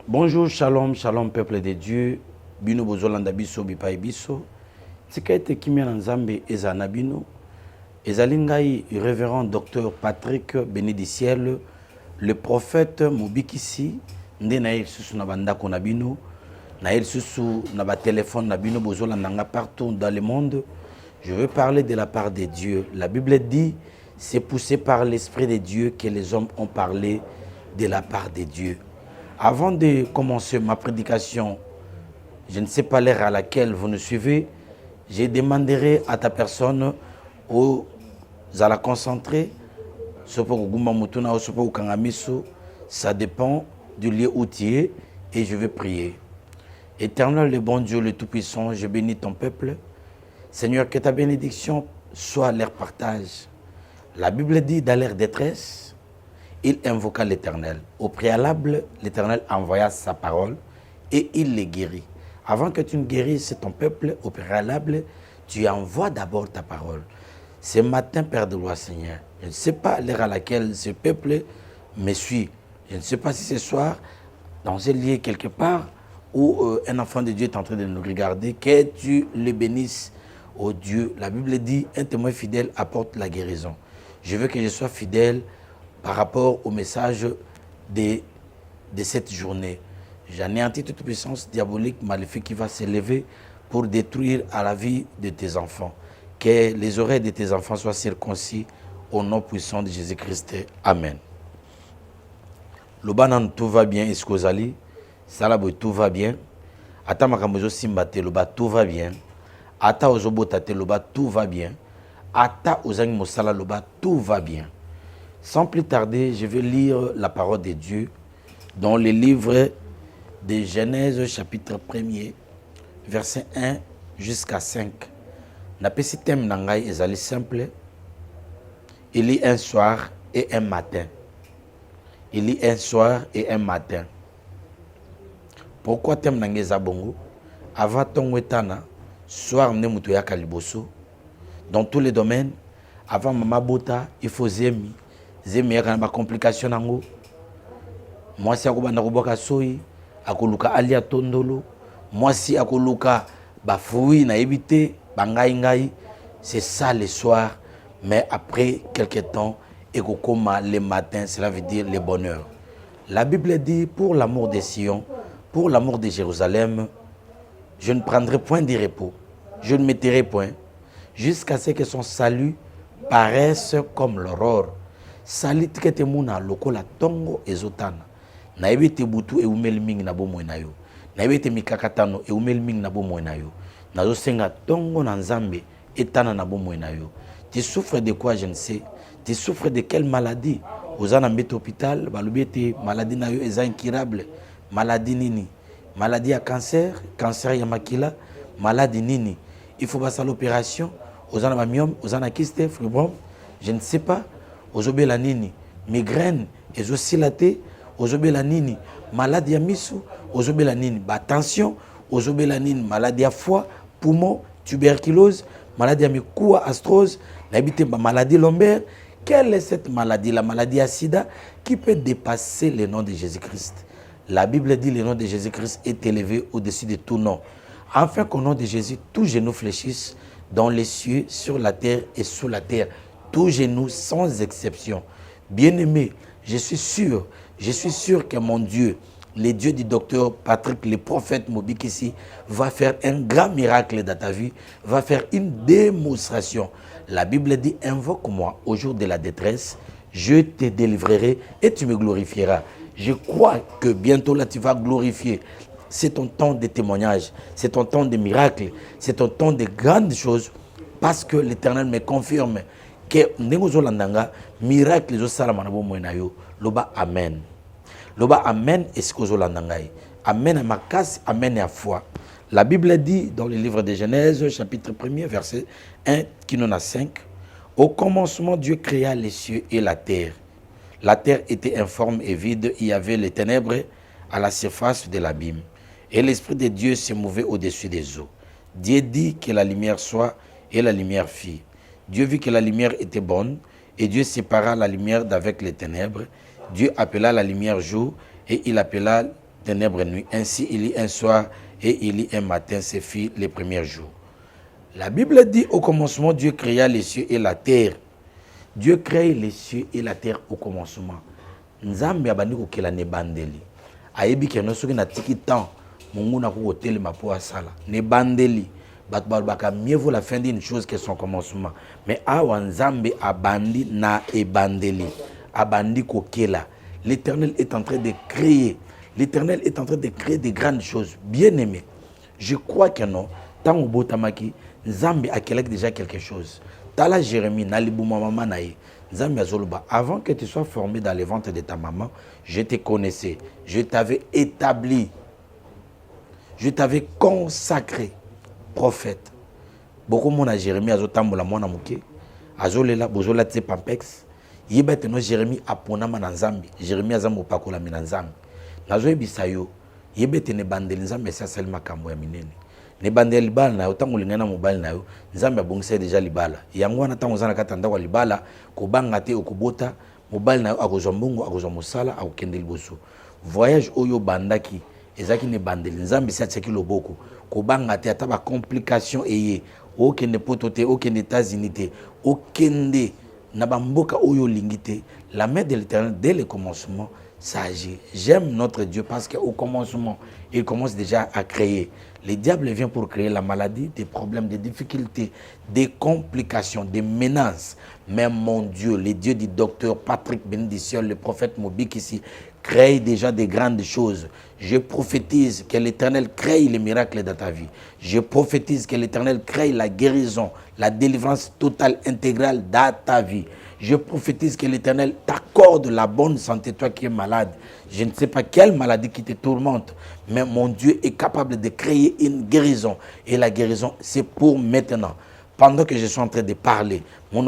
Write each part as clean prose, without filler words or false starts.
Bonjour, shalom, shalom, peuple de Dieu. Bino bozolanda biso bipai biso. Tika ete kimia na nzambe ezana bino. Ezalingai révérend docteur Patrick Bénédiciel, le prophète Mobikisi, nde na yesusu na bandako na bino, na yesusu na ba téléphone na bino bozolanda nga partout dans le monde. Je veux parler de la part de Dieu. La Bible dit, c'est poussé par l'Esprit de Dieu que les hommes ont parlé de la part de Dieu. Avant de commencer ma prédication, je ne sais pas l'heure à laquelle vous nous suivez, je demanderai à ta personne aux à la concentrer, ça dépend du lieu où tu es et je vais prier. Éternel, le bon Dieu, le Tout-Puissant, je bénis ton peuple. Seigneur, que ta bénédiction soit leur partage. La Bible dit dans leur détresse, il invoqua l'Éternel. Au préalable, l'Éternel envoya sa parole et il les guérit. Avant que tu ne guérisses ton peuple, au préalable, tu envoies d'abord ta parole. Ce matin, Père de loi, Seigneur, je ne sais pas l'heure à laquelle ce peuple me suit. Je ne sais pas si ce soir, dans un lieu quelque part, où un enfant de Dieu est en train de nous regarder, que tu le bénisses, oh Dieu. La Bible dit, un témoin fidèle apporte la guérison. Je veux que je sois fidèle par rapport au message de cette journée. J'anéantis toute puissance diabolique, maléfique qui va s'élever pour détruire à la vie de tes enfants. Que les oreilles de tes enfants soient circoncis au nom puissant de Jésus-Christ. Amen. Lobanan, tout va bien, Eskozali. Salaboy, tout va bien. Ata makamozo simbate, loba, tout va bien. Ata ozobotate, loba, tout va bien. Ata ozangi mosala, loba, tout va bien. Sans plus tarder, je vais lire la parole de Dieu dans le livre de Genèse, chapitre 1er, verset 1 jusqu'à 5. Na pesi thème nangai ezali simple. Il lit un soir et un matin. Il lit un soir et un matin. Pourquoi thème nangai zabongo? Avant ton wetana, soir ne mutu ya kaliboso. Dans tous les domaines, avant mama bota, il faut zemi. Zemi ya kana ba complication nango. Moi si akobanda koboka soyi, akoluka alia tondolo. Moi si akoluka ba fruit na ebité. C'est ça le soir, mais après quelques temps, et le matin, cela veut dire le bonheur. La Bible dit, pour l'amour de Sion, pour l'amour de Jérusalem, je ne prendrai point de repos, je ne m'étairai point, jusqu'à ce que son salut paraisse comme l'aurore. Salut que muna lokola tongo ezotana. Na ebite butu e umeli mingi na bomo na yo. Na ebite mikakatano e umeli mingi na bomo na yo. Nazo senga tongo na nzambe etana na bomo na yo. Tu souffres de quoi, je ne sais. Tu souffres de quelle maladie? Ozana mbete hôpital, balobi ete maladie na yo eza incurable. Maladie nini? Maladie à cancer, cancer ya makila, maladie nini? Il faut passer à l'opération. Ozana ba myome, ozana kyste, fibrome, je ne sais pas. Ozobela nini? Migraine, ezosilate, ozobela nini? Maladie ya misu, ozobela nini? Ba tension, ozobela nini? Maladie à foie, poumon, tuberculose, maladie à mikoua, astrose, maladie lombaire. Quelle est cette maladie? La maladie à sida qui peut dépasser le nom de Jésus-Christ. La Bible dit le nom de Jésus-Christ est élevé au-dessus de tout nom. Afin qu'au nom de Jésus, tous genoux fléchissent dans les cieux, sur la terre et sous la terre. Tous genoux sans exception. Bien-aimé, je suis sûr que mon Dieu, le Dieu du docteur Patrick, le prophète Mobikisi, va faire un grand miracle dans ta vie, va faire une démonstration. La Bible dit, invoque-moi au jour de la détresse, je te délivrerai et tu me glorifieras. Je crois que bientôt là, tu vas glorifier. C'est ton temps de témoignage, c'est ton temps de miracle, c'est ton temps de grandes choses, parce que l'Éternel me confirme que Nengozolandanga, miracle, loba amen. Loba amen et ce que amen à ma casse, amen à foi. La Bible dit dans le livre de Genèse, chapitre 1er, verset 1, qui n'en a 5, au commencement, Dieu créa les cieux et la terre. La terre était informe et vide, il y avait les ténèbres à la surface de l'abîme. Et l'Esprit de Dieu se mouvait au-dessus des eaux. Dieu dit que la lumière soit, et la lumière fit. Dieu vit que la lumière était bonne, et Dieu sépara la lumière d'avec les ténèbres. Dieu appela la lumière jour, et il appela ténèbres nuit. Ainsi, il y un soir et il y un matin, c'est fit les premiers jours. La Bible dit au commencement, Dieu créa les cieux et la terre. Dieu crée les cieux et la terre au commencement. Nzambe abandi kokela ne bandeli. Ayebi ke no soki na tiki temps, mungu na ko telema po asala. Ne bandeli. Baka mieux vaut la fin d'une chose que son commencement. Mais awa Nzambe abandi na ebandeli. Abandi kokela. L'Éternel est en train de créer. L'Éternel est en train de créer des grandes choses. Bien aimé. Je crois que non. Tant au botamaki, Nzambe a déjà quelque chose. Tala Jérémie, Nalibouma maman naï. Nzambe azoluba. Avant que tu sois formé dans les ventres de ta maman, je te connaissais. Je t'avais établi. Je t'avais consacré prophète. Beaucoup mon a Jérémie azotambola mona muke. Azolela bozola tse pampex. Yebete no Jérémie aponama na Nzambe. Jérémie azambo pakola mina Nzambe. Nazo ebisa yo. Yebete ne bandeli Nzambe sa selma kambo ya minene. Ne bandeli libala na yo tango lingana mobali na yo. Nzambe abongisa deja libala. Yango wana tango zana katanda kwa libala kobanga te okubota mobali na yo akozwa mbongo akozwa mosala akokende liboso. Voyage oyo bandaki ezaki ne bandeli Nzambe sa tseki loboko kobanga te ata ba complication eye okende poto te okende États-Unis te okende na bamboka oyo lingite. La main de l'Éternel dès le commencement s'agit. J'aime notre Dieu parce qu'au commencement il commence déjà à créer. Le diable vient pour créer la maladie, des problèmes, des difficultés, des complications, des menaces. Mais mon Dieu, le Dieu du docteur Patrick Bénédiction, le prophète Mobik ici, crée déjà des grandes choses. Je prophétise que l'Éternel crée les miracles dans ta vie. Je prophétise que l'Éternel crée la guérison, la délivrance totale, intégrale dans ta vie. Je prophétise que l'Éternel t'accorde la bonne santé, toi qui es malade. Je ne sais pas quelle maladie qui te tourmente, mais mon Dieu est capable de créer une guérison. Et la guérison, c'est pour maintenant. Pendant que je suis en train de parler, il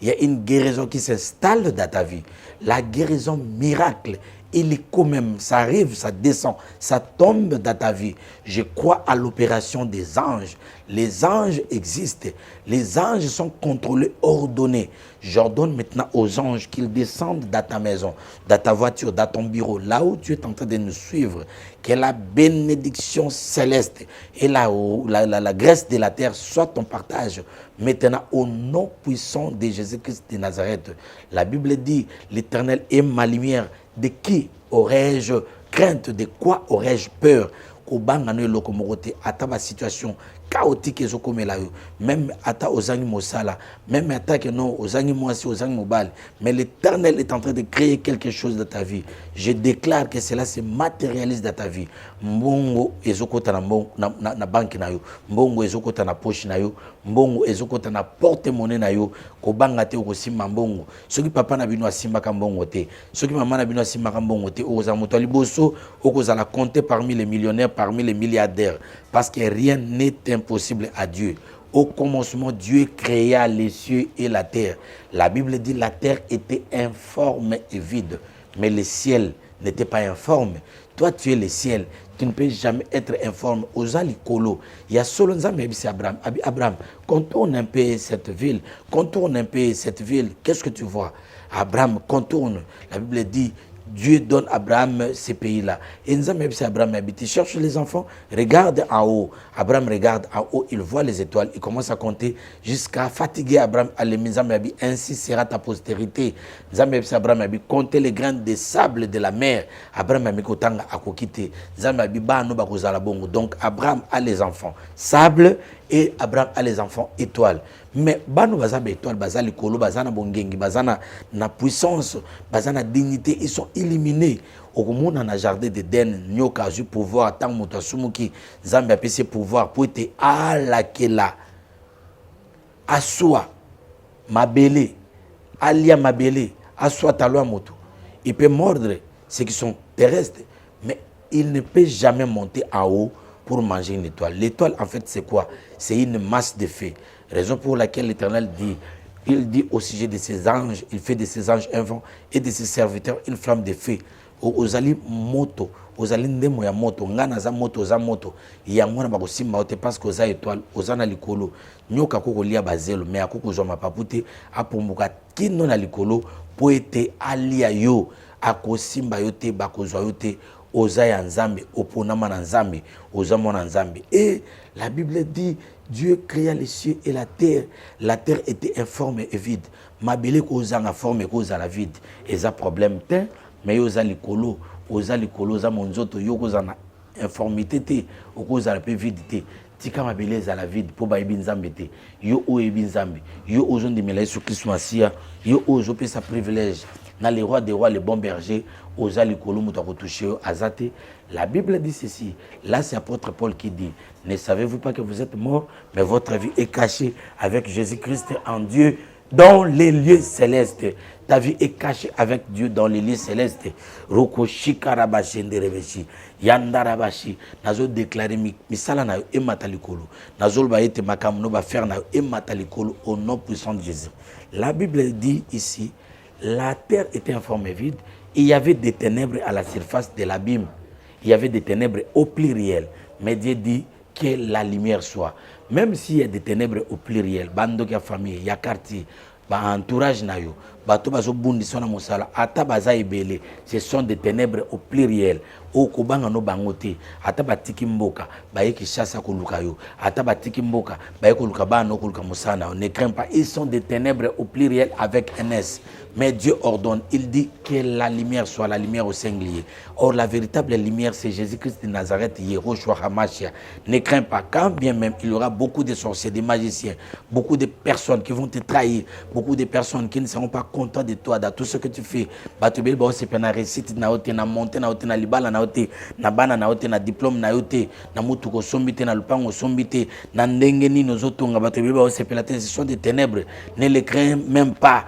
y a une guérison qui s'installe dans ta vie. La guérison miracle. Il est quand même, ça arrive, ça descend, ça tombe dans ta vie. Je crois à l'opération des anges. Les anges existent. Les anges sont contrôlés, ordonnés. J'ordonne maintenant aux anges qu'ils descendent dans ta maison, dans ta voiture, dans ton bureau, là où tu es en train de nous suivre. Que la bénédiction céleste et la graisse de la terre soit ton partage. Maintenant, au nom puissant de Jésus-Christ de Nazareth, la Bible dit, l'Éternel est ma lumière. De qui aurais-je crainte? De quoi aurais-je peur? Kobangano lokomorote ataba situation chaotique ezokomela yo même ata ozangi mosala même ata que non ozangi mwasi ozangi mobali mais l'Éternel est en train de créer quelque chose dans ta vie. Je déclare que cela se matérialise dans ta vie. Mbongo ezokota na banque na yo, mbongo ezokota na poche na yo, mbongo ezokota na porte-monnaie na yo, kobanga te okosimba mbongo. Soki papa na bino asimba ka mbongo te, soki maman na bino asimba ka mbongo te, okoza moto liboso, okozala compter parmi les millionnaires, parmi les milliardaires, parce que rien n'est impossible à Dieu. Au commencement, Dieu créa les cieux et la terre. La Bible dit la terre était informe et vide, mais le ciel n'était pas informe. Toi, tu es le ciel. Tu ne peux jamais être informe. Aux alikolo, il y a solo Nzambe c'est Abraham. Abraham, contourne un peu cette ville. Contourne un peu cette ville. Qu'est-ce que tu vois? Abraham contourne. La Bible dit Dieu donne à Abraham ces pays-là. Et Nzambe c'est Abraham habite. Il cherche les enfants. Regarde en haut. Abraham regarde en haut. Il voit les étoiles. Il commence à compter jusqu'à fatiguer Abraham. Allez, Nzambe ainsi sera ta postérité. Nzambe c'est Abraham habite. Compter les grains de sable de la mer. Abraham habite kotanga akokite. Nzambe habite ba no bakozala bongo. Donc Abraham a les enfants sable et Abraham a les enfants étoiles. Mais bano bazaba étoile, bazali kolo, bazana bongengi, bazana na puissance, bazana dignité, ils sont éliminés. Au monde dans le jardin d'Éden, nyoka a eu pouvoir tant mutasumuki, Zambie a pu pouvoir pour être à la kela, aswa, mabele, alia mabele, aswa talwa moto. Il peut mordre ceux qui sont terrestres, mais il ne peut jamais monter en haut pour manger une étoile. L'étoile, en fait, c'est quoi? C'est une masse de feu. Raison pour laquelle l'Éternel dit, il dit au sujet de ses anges, il fait de ses anges un vent et de ses serviteurs une flamme de feu. Ozali moto, ozali ndemo ya moto, ngana za moto, za moto. Yangwana bako simba ote parce que oza étoile, oza na likolo. Nyoka koko lia bazelo, mais akoko zo mapapute, apombuka kino na likolo, po ete alia yo, ako simba yote, bako zo yote. oza ya nzambe oponama na nzambe oza mwana nzambe. Et la Bible dit Dieu créa les cieux et la terre était informe et vide. Mabele ko ozanga forme ko za la vide eza problème te, mais oza likolo oza monzoto yo ko za na informité te okoza la pe vide te. Tika mabele za la vide po ba yebi nzambe te. Yo o yebi nzambe yo ozo ndimela Yesu Christ Masia yo ozo pe sa privilège na les rois des rois les bons bergers oza likolo muto ko toucher azate. La Bible dit ceci, là c'est apôtre Paul qui dit, ne savez-vous pas que vous êtes morts, mais votre vie est cachée avec Jésus-Christ en Dieu dans les lieux célestes. Ta vie est cachée avec Dieu dans les lieux célestes. Roko shikarabashi nderebeshi yandarabashi nazo déclarer misala na e matalikolo nazo ba ete makamno ba faire na e matalikolo au nom puissant de Jésus. La Bible dit ici, la terre était informe et vide, et il y avait des ténèbres à la surface de l'abîme. Il y avait des ténèbres au pluriel, mais Dieu dit que la lumière soit. Même s'il y a des ténèbres au pluriel, bando ya famille, ya quartier, ba entourage na yo, bato bazo bundi sona mosala, ata baza ebele, ce sont des ténèbres au pluriel. O kobanga no bangote, ata batiki mboka, bayeki chassa koluka yo, ata batiki mboka, bayeki koluka bano koluka musana, ne crains pas, ils sont des ténèbres au pluriel avec un S. Mais Dieu ordonne, il dit que la lumière soit la lumière au singulier. Or, la véritable lumière, c'est Jésus-Christ de Nazareth, Yehoshua HaMashiach. Ne crains pas, quand bien même il y aura beaucoup de sorciers, de magiciens, beaucoup de personnes qui vont te trahir, beaucoup de personnes qui ne seront pas contents de toi, de tout ce que tu fais. Batubel ba ose pena récite na ote na monte na ote na libala na ote na bana na ote na diplôme na ote na mutu ko sombite na lupango sombite na ndenge ni nozotonga batubel ba ose pela te, ce sont des ténèbres. Ne les crains même pas.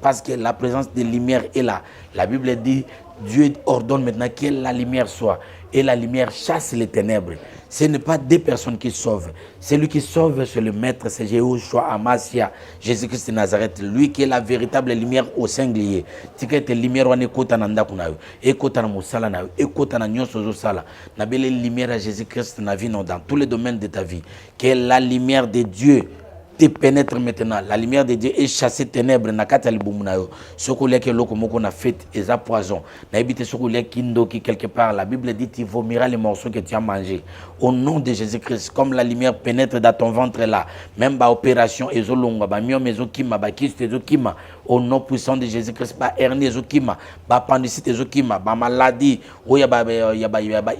Parce que la présence de lumière est là. La Bible dit, Dieu ordonne maintenant que la lumière soit. Et la lumière chasse les ténèbres. Ce n'est pas des personnes qui sauvent. Celui qui sauve, c'est le Maître, c'est Yehoshua HaMashiach, Jésus-Christ de Nazareth. Lui qui est la véritable lumière au singulier. Tika te lumière wane kota na ndaku na yo, ekota na musala na yo, ekota na nyonso zo sala. Na belle lumière à Jésus-Christ na vie dans tous les domaines de ta vie. Que la lumière de Dieu te pénètre maintenant. La lumière de Dieu est chassée ténèbres na kata libumuna yo. Soko leke loko moko na fête eza poison. Na ebite soko leke kindoki quelque part. La Bible dit tu vomiras les morceaux que tu as mangés. Au nom de Jésus-Christ, comme la lumière pénètre dans ton ventre là, même ba opération ezolonga ba miom ezokima ba kyste ezokima. Au nom puissant de Jésus-Christ, ba hernie ezokima, ba appendicite ezokima, ba maladie, oya ba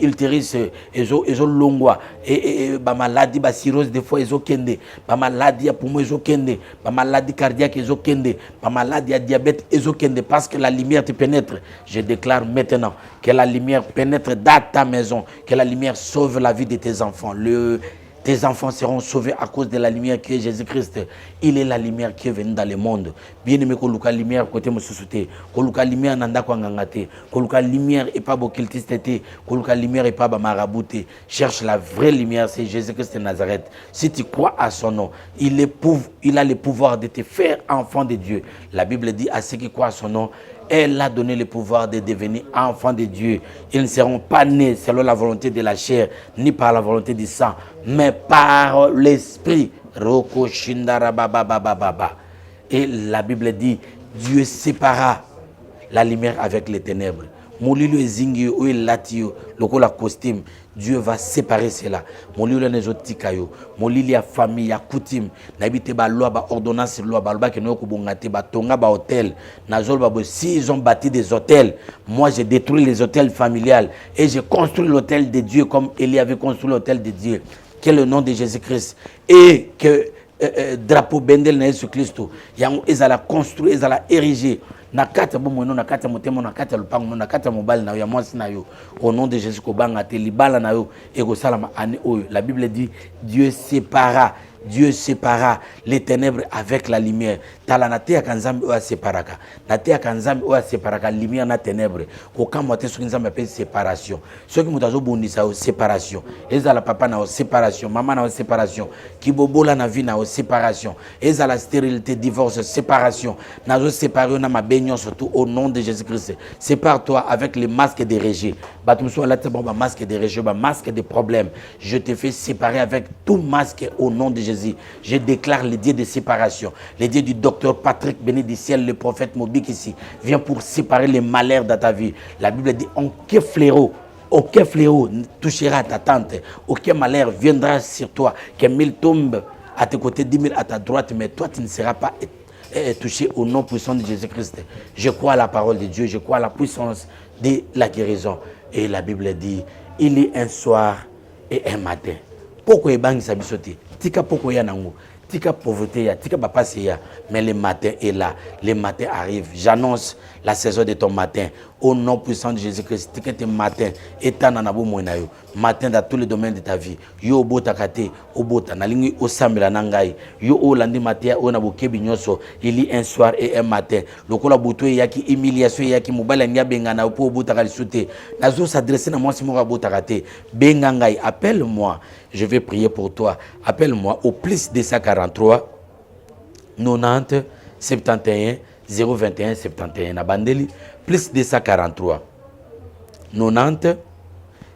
ulcérus ezolongwa et ba maladie ba cirrhose des fois ezokende, ba maladie ya poumon ezokende, ba maladie cardiaque ezokende, ba maladie ya diabète ezokende, parce que la lumière te pénètre. Je déclare maintenant que la lumière pénètre dans ta maison, que la lumière sauve la vie de tes enfants. Tes enfants seront sauvés à cause de la lumière qui est Jésus-Christ. Il est la lumière qui est venue dans le monde. Bien aimé, koluka lumière côté mosusute, koluka lumière nanda kwa ngangate, koluka lumière et pas bokiltiste, koluka lumière et pas marabouté. Cherche la vraie lumière, c'est Jésus-Christ de Nazareth. Si tu crois à son nom, il a le pouvoir de te faire enfant de Dieu. La Bible dit à ceux qui croient à son nom, elle a donné le pouvoir de devenir enfants de Dieu. Ils ne seront pas nés selon la volonté de la chair, ni par la volonté du sang, mais par l'esprit. Et la Bible dit, Dieu sépara la lumière avec les ténèbres. Molilo ezingi o elatio lokola costume, Dieu va séparer cela. Molilo nezotika yo, molili ya famille ya coutume, na bité ba loi ba ordonnance loi ba ba ke no ko bongate ba tonga ba hôtel, na zol ba si ils ont bâti des hôtels, moi j'ai détruit les hôtels familiales et j'ai construit l'hôtel de Dieu comme Élie avait construit l'hôtel de Dieu. Que le nom de Jésus-Christ et que drapeau bendel na Jésus Christ yango ezala construit ezala érigé na kata bomono na kata motemo na kata lupango na kata mobile na yo ya mwasi na yo au nom de Jésus ko banga te libala na yo e ko salama ani oyo. La Bible dit Dieu sépara les ténèbres avec la lumière. Talanate ya kanzambi o séparaka. Nate ya kanzambi o séparaka lumière na ténèbres. Ko kamwa te soki nzambe appelle séparation. Soki mutazo bondisa o séparation. Ezala papa na o séparation, maman na o séparation, kibobola na vie na o séparation. Ezala stérilité, divorce, séparation. Nazo séparer na ma bénion surtout au nom de Jésus-Christ. Sépare-toi avec les masques des rejet. Batumso la te bon masque des rejet, masque des problèmes. Je te fais séparer avec tout masque au nom de Jésus. Jésus. Je déclare les dieux de séparation. Les dieux du docteur Patrick béni du ciel, le prophète Mobik ici, vient pour séparer les malheurs dans ta vie. La Bible dit, aucun fléau touchera ta tante. Aucun malheur viendra sur toi. Que 1000 tombent à tes côtés, 10 000 à ta droite, mais toi, tu ne seras pas touché au nom puissant de Jésus-Christ. Je crois à la parole de Dieu, je crois à la puissance de la guérison. Et la Bible dit, il y a un soir et un matin. Pourquoi il y a un tika pourquoi il y a un tika pauvreté, tika papasi, mais le matin est là, le matin arrive. J'annonce la saison de ton matin au nom puissant de Jésus-Christ. Tika te matin étant dans nabo moinayo, matin dans tous les domaines de ta vie. Yo bota kate, obota nalingi osambela nangai. Yo o landi matin o nabo kebinyoso. Il y a un soir et un matin. Lokola buto yaki humiliation yaki mobile nya bengana po obota kalisute. Nazo s'adresser na moi si mo bota kate. Bengangai, appelle-moi. Je vais prier pour toi. Appelle-moi au plus de 143 90 71 021 71. Nabandeli plus de 143 90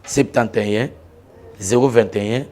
71 021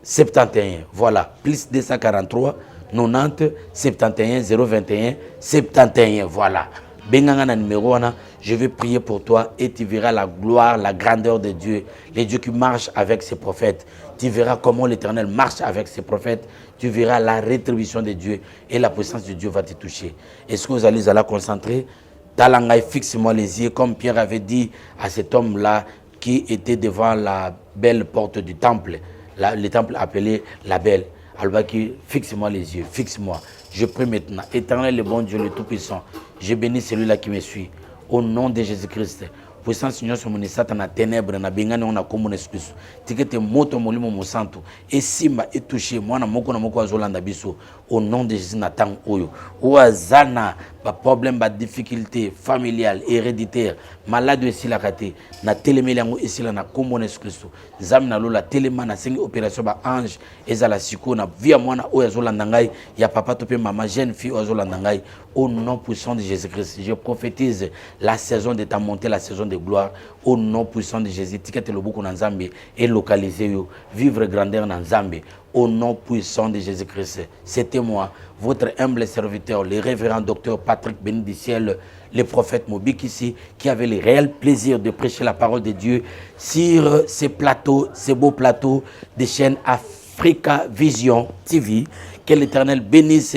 71. Voilà, plus de 143 90 71 021 71. Voilà. Benganga numéro 1, je vais prier pour toi et tu verras la gloire, la grandeur de Dieu. Les dieux qui marchent avec ses prophètes. Tu verras comment l'Éternel marche avec ses prophètes. Tu verras la rétribution de Dieu et la puissance de Dieu va te toucher. Est-ce que vous allez la concentrer? Talangai, fixe-moi les yeux, comme Pierre avait dit à cet homme-là qui était devant la belle porte du temple. Le temple appelé la belle. Albaki, fixe-moi les yeux, fixe-moi. Je prie maintenant, Éternel, le bon Dieu, le Tout-Puissant, je bénis celui-là qui me suit. Au nom de Jésus-Christ, puissant Seigneur, sur mon Satan na ténèbres, na bengane on a comme excuse. Tikete moto molimo mo santo. Et simba et touché, moi na moko azolanda biso. Au nom de Jésus natang oyo. Ouazana, ba problème, ba difficulté familiale, héréditaire, malade aussi la kate. Na télémélango ici la na comme excuse. Zam na lola téléma na cinq opération ba ange. Ezala siko na via moi na oyo azolanda ngai. Ya papa topé maman jeune fille azolanda ngai. Au nom puissant de Jésus-Christ, je prophétise la saison de ta montée, la saison de gloire. Au nom puissant de Jésus, tikete le boukou dans Zambé et localiser yo, vivre grandeur dans Zambé. Au nom puissant de Jésus-Christ, c'était moi, votre humble serviteur, le révérend docteur Patrick béni du ciel, le prophète Mobik ici, qui avait le réel plaisir de prêcher la parole de Dieu sur ces plateaux, ces beaux plateaux des chaînes Africa Vision TV. Que l'Éternel bénisse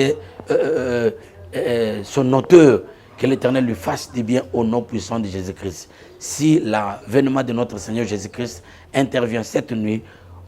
son auteur, que l'Éternel lui fasse du bien au nom puissant de Jésus-Christ. Si l'avènement de notre Seigneur Jésus-Christ intervient cette nuit,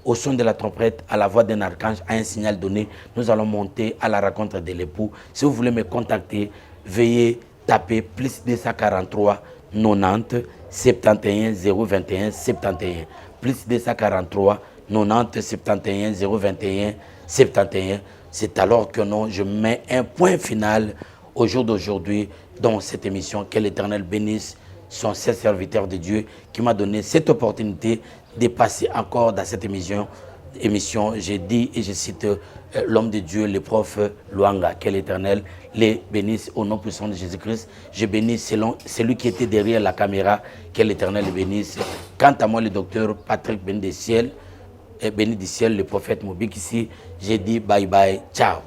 au son de la trompette, à la voix d'un archange, à un signal donné, nous allons monter à la rencontre de l'époux. Si vous voulez me contacter, veuillez taper plus 243 90 71 021 71. Plus 243 90 71 021 71. C'est alors que non, je mets un point final au jour d'aujourd'hui dans cette émission. Que l'Éternel bénisse son serviteur de Dieu qui m'a donné cette opportunité de passer encore dans cette émission. J'ai dit et je cite l'homme de Dieu, le prof Luanga. Que l'Éternel les bénisse au nom puissant de Jésus-Christ. Je bénis celui qui était derrière la caméra. Que l'Éternel les bénisse. Quant à moi, le docteur Patrick béni du ciel, le prophète Mobik ici, j'ai dit bye bye, ciao.